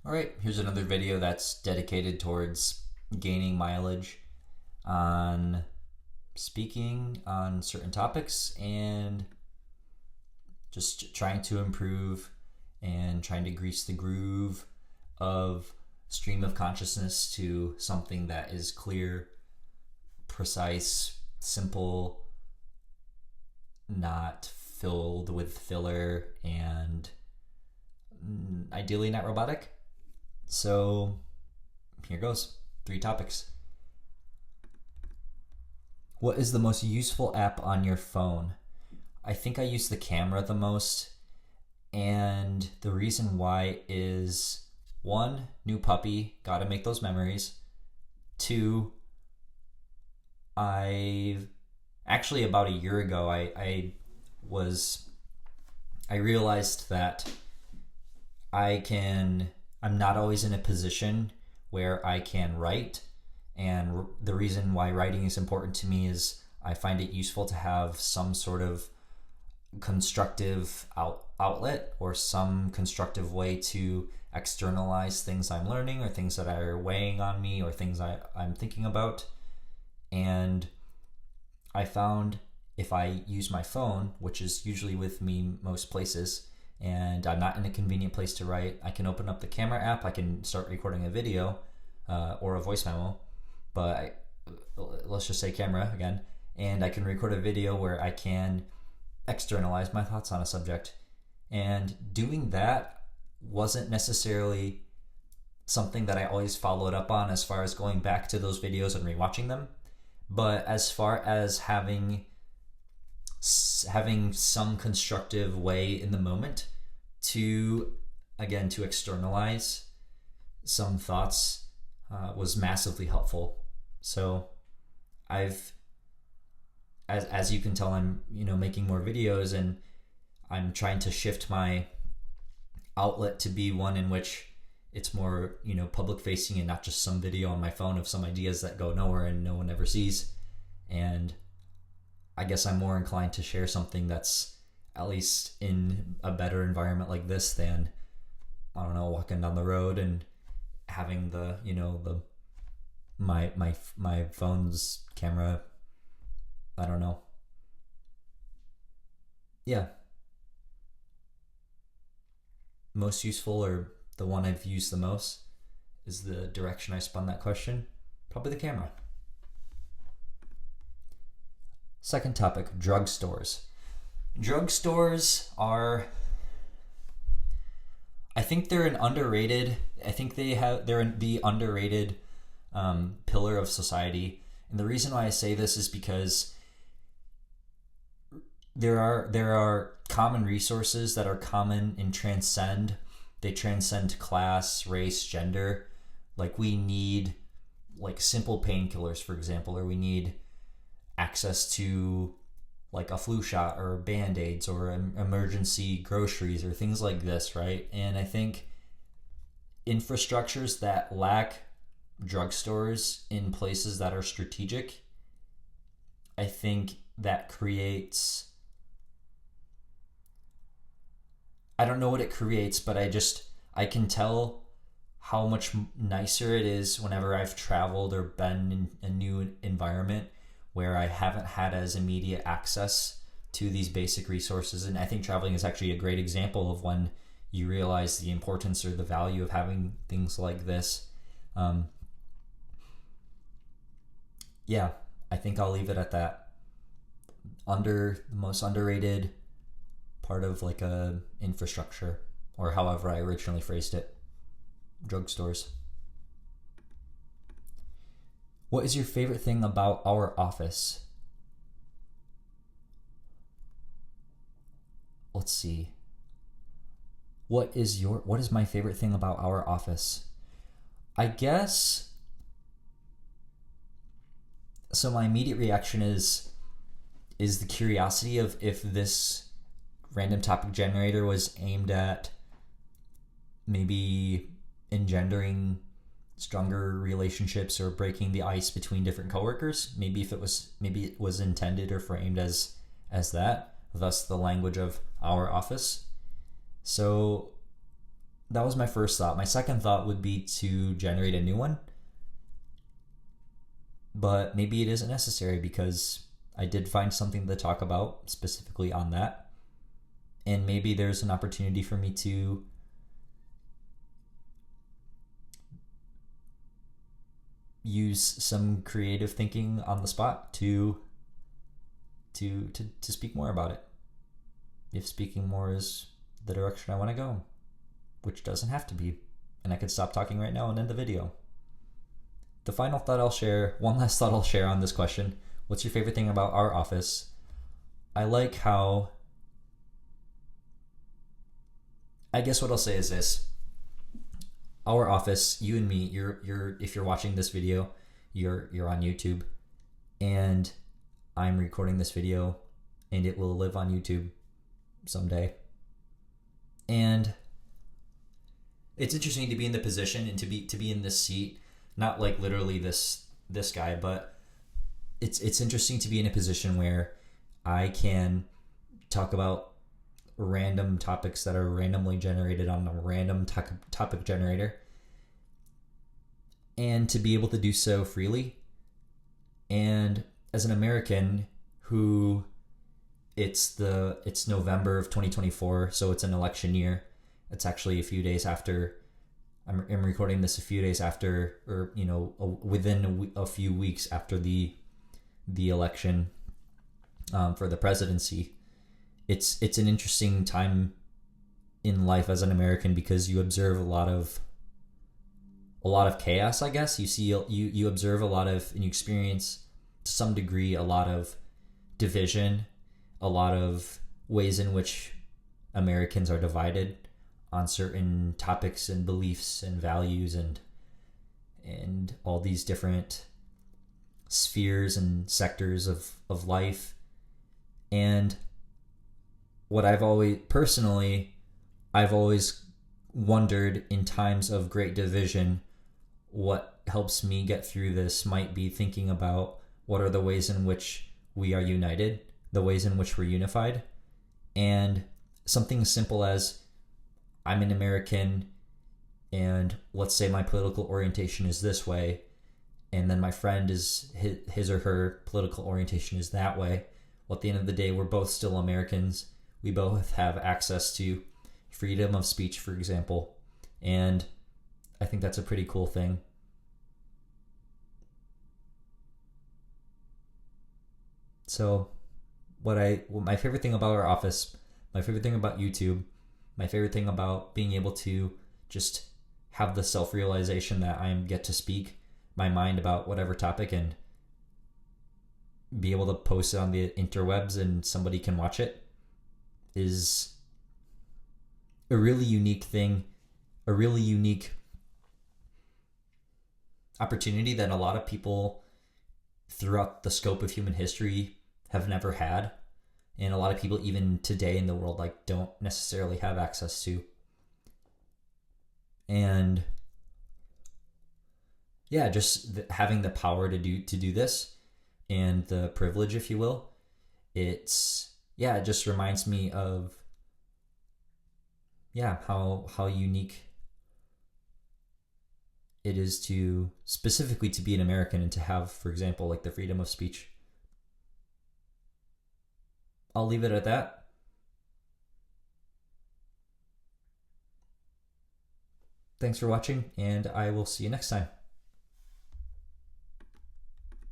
Alright, here's another video that's dedicated towards gaining mileage on speaking on certain topics and just trying to improve and trying to grease the groove of stream of consciousness to something that is clear, precise, simple, not filled with filler, and ideally not robotic. So here goes. 3 topics. What is the most useful app on your phone? I think I use the camera the most, and the reason why is 1, new puppy, gotta make those memories. 2, actually about a year ago I realized that I'm not always in a position where I can write, and the reason why writing is important to me is I find it useful to have some sort of constructive outlet or some constructive way to externalize things I'm learning or things that are weighing on me or things I'm thinking about. And I found if I use my phone, which is usually with me most places, and I'm not in a convenient place to write, I can open up the camera app, I can start recording a video or a voice memo, but let's just say camera again, and I can record a video where I can externalize my thoughts on a subject. And doing that wasn't necessarily something that I always followed up on as far as going back to those videos and rewatching them, but as far as having some constructive way in the moment to externalize some thoughts was massively helpful. So as you can tell, I'm making more videos, and I'm trying to shift my outlet to be one in which it's more public facing and not just some video on my phone of some ideas that go nowhere and no one ever sees. And I guess I'm more inclined to share something that's at least in a better environment like this than, I don't know, walking down the road and having my phone's camera, I don't know. Yeah. Most useful, or the one I've used the most, is the direction I spun that question. Probably the camera. Second topic, drugstores. Drugstores are, I think they're the underrated pillar of society. And the reason why I say this is because there are common resources that are common and they transcend class, race, gender. Like we need simple painkillers, for example, or we need access to a flu shot or Band-Aids or emergency groceries or things like this, right? And I think infrastructures that lack drugstores in places that are strategic, I think that creates, I don't know what it creates, but I can tell how much nicer it is whenever I've traveled or been in a new environment where I haven't had as immediate access to these basic resources. And I think traveling is actually a great example of when you realize the importance or the value of having things like this. Yeah, I think I'll leave it at that. The most underrated part of a infrastructure, or however I originally phrased it, drugstores. What is your favorite thing about our office? Let's see. What is my favorite thing about our office? I guess, so my immediate reaction is the curiosity of if this random topic generator was aimed at maybe engendering stronger relationships or breaking the ice between different coworkers. Maybe it was intended or framed as that, thus the language of our office. So that was my first thought. My second thought would be to generate a new one, but maybe it isn't necessary because I did find something to talk about specifically on that. And maybe there's an opportunity for me to use some creative thinking on the spot to speak more about it. If speaking more is the direction I want to go, which doesn't have to be. And I could stop talking right now and end the video. The final thought I'll share, one last thought I'll share on this question: what's your favorite thing about our office? I like how, I guess what I'll say is this: our office, you and me, you're if you're watching this video, you're on YouTube, and I'm recording this video, and it will live on YouTube someday. And it's interesting to be in the position and to be in this seat, not like literally this guy, but it's interesting to be in a position where I can talk about random topics that are randomly generated on a random topic generator, and to be able to do so freely. And as an American who, it's November of 2024, so it's an election year. It's actually a few days after, I'm recording this a few days after, or within a few weeks after the election for the presidency. It's an interesting time in life as an American because you observe a lot of chaos, I guess. You observe a lot of, and you experience to some degree a lot of division, a lot of ways in which Americans are divided on certain topics and beliefs and values and all these different spheres and sectors of life. And what I've always wondered in times of great division, what helps me get through this might be thinking about what are the ways in which we are united, the ways in which we're unified. And something as simple as, I'm an American, and let's say my political orientation is this way, and then my friend is his or her political orientation is that way. Well, at the end of the day, we're both still Americans. We both have access to freedom of speech, for example, and I think that's a pretty cool thing. So my favorite thing about our office, my favorite thing about YouTube, my favorite thing about being able to just have the self-realization that I get to speak my mind about whatever topic and be able to post it on the interwebs and somebody can watch it, is a really unique thing, a really unique opportunity that a lot of people throughout the scope of human history have never had. And a lot of people even today in the world don't necessarily have access to. And yeah, just having the power to do this and the privilege, if you will, it just reminds me of how unique it is to specifically to be an American and to have, for example, the freedom of speech. I'll leave it at that. Thanks for watching, and I will see you next time.